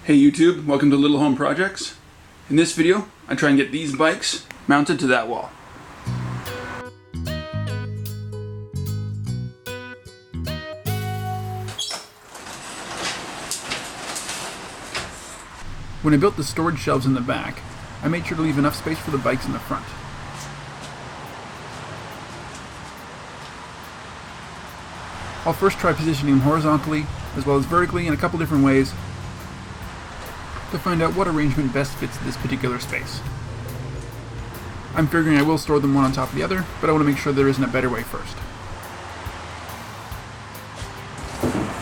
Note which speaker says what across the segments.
Speaker 1: Hey YouTube, welcome to Little Home Projects. In this video, I try and get these bikes mounted to that wall. When I built the storage shelves in the back, I made sure to leave enough space for the bikes in the front. I'll first try positioning them horizontally, as well as vertically in a couple different ways, to find out what arrangement best fits this particular space. I'm figuring I will store them one on top of the other, but I want to make sure there isn't a better way first.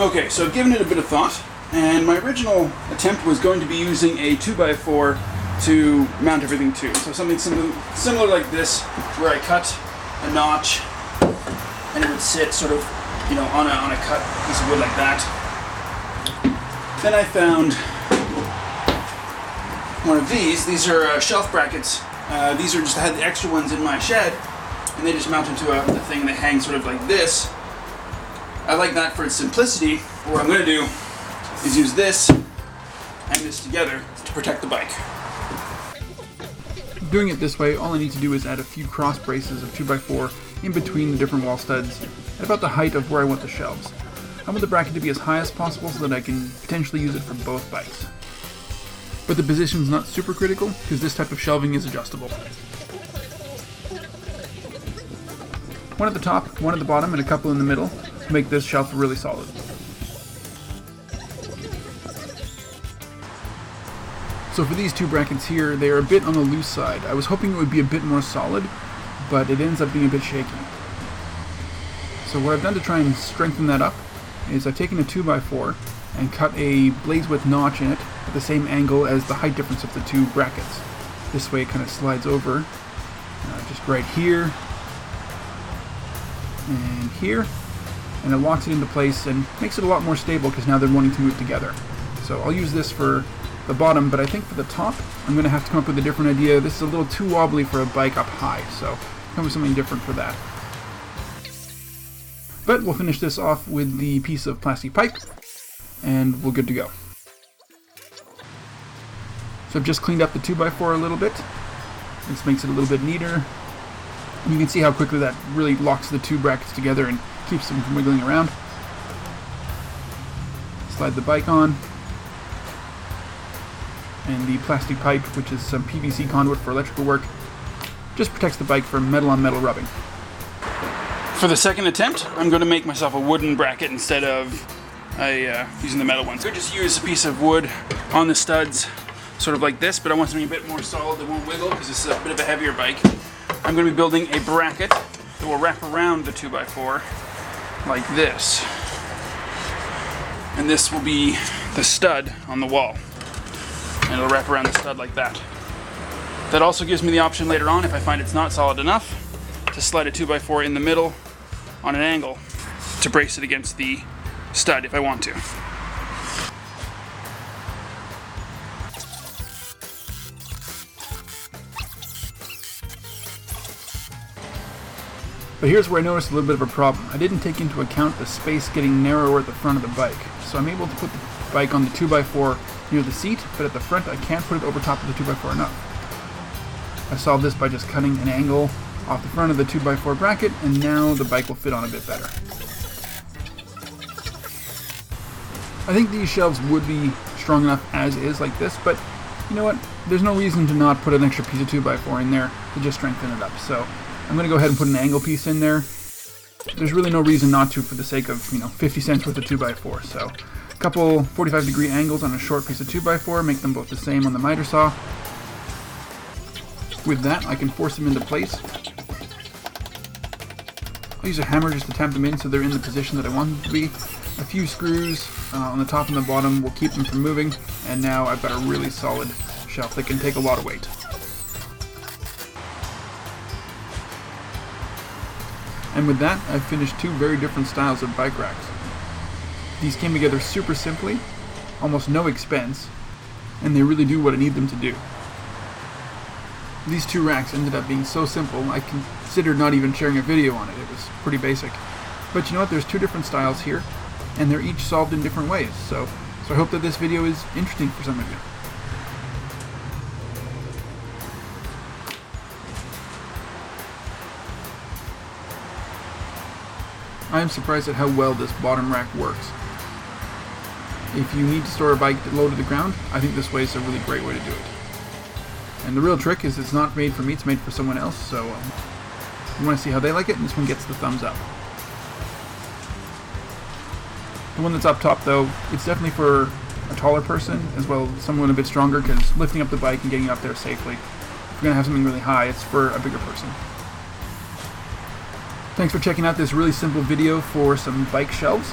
Speaker 1: Okay, so I've given it a bit of thought, and my original attempt was going to be using a 2x4 to mount everything to. So something similar like this, where I cut a notch, and it would sit sort of, on a cut piece of wood like that. Then I found one of these. These are shelf brackets. These are just, I had the extra ones in my shed, and they just mount into a thing and they hang sort of like this. I like that for its simplicity. What I'm going to do is use this and this together to protect the bike. Doing it this way, all I need to do is add a few cross braces of 2x4 in between the different wall studs at about the height of where I want the shelves. I want the bracket to be as high as possible so that I can potentially use it for both bikes. But the position's not super critical, because this type of shelving is adjustable. One at the top, one at the bottom, and a couple in the middle to make this shelf really solid. So for these two brackets here, they are a bit on the loose side. I was hoping it would be a bit more solid, but it ends up being a bit shaky. So what I've done to try and strengthen that up is I've taken a 2x4 and cut a blades width notch in it at the same angle as the height difference of the two brackets. This way it kind of slides over, just right here and here, and it locks it into place and makes it a lot more stable because now they're wanting to move together. So I'll use this for the bottom, but I think for the top I'm going to have to come up with a different idea. This is a little too wobbly for a bike up high, so come with something different for that. But we'll finish this off with the piece of plastic pipe, and we're good to go. So I've just cleaned up the 2x4 a little bit. This makes it a little bit neater. You can see how quickly that really locks the two brackets together and keeps them from wiggling around. Slide the bike on. And the plastic pipe, which is some PVC conduit for electrical work, just protects the bike from metal-on-metal rubbing. For the second attempt, I'm going to make myself a wooden bracket instead of using the metal ones. So I just use a piece of wood on the studs, sort of like this, but I want something a bit more solid that won't wiggle because this is a bit of a heavier bike. I'm going to be building a bracket that will wrap around the 2x4 like this. And this will be the stud on the wall. And it'll wrap around the stud like that. That also gives me the option later on, if I find it's not solid enough, to slide a 2x4 in the middle on an angle to brace it against the stud if I want to. But here's where I noticed a little bit of a problem. I didn't take into account the space getting narrower at the front of the bike. So I'm able to put the bike on the 2x4 near the seat, but at the front I can't put it over top of the 2x4 enough. I solved this by just cutting an angle off the front of the 2x4 bracket, and now the bike will fit on a bit better. I think these shelves would be strong enough as is like this, but you know what? There's no reason to not put an extra piece of 2x4 in there to just strengthen it up. So I'm going to go ahead and put an angle piece in there. There's really no reason not to for the sake of, 50 cents worth of 2x4. So a couple 45-degree angles on a short piece of 2x4, make them both the same on the miter saw. With that, I can force them into place. I'll use a hammer just to tap them in so they're in the position that I want them to be. A few screws on the top and the bottom will keep them from moving, and now I've got a really solid shelf that can take a lot of weight. And with that, I've finished two very different styles of bike racks. These came together super simply, almost no expense, and they really do what I need them to do. These two racks ended up being so simple, I considered not even sharing a video on it. It was pretty basic. But you know what, there's two different styles here, and they're each solved in different ways. So So I hope that this video is interesting for some of you. I am surprised at how well this bottom rack works. If you need to store a bike low to the ground, I think this way is a really great way to do it. And the real trick is it's not made for me, it's made for someone else, so you want to see how they like it, and this one gets the thumbs up. The one that's up top though, it's definitely for a taller person, as well as someone a bit stronger, because lifting up the bike and getting up there safely. If you're going to have something really high, it's for a bigger person. Thanks for checking out this really simple video for some bike shelves.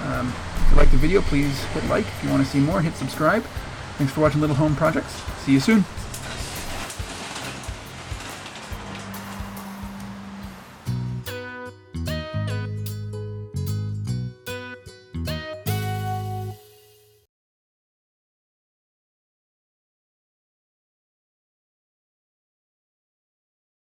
Speaker 1: If you like the video, please hit like. If you want to see more, hit subscribe. Thanks for watching Little Home Projects. See you soon.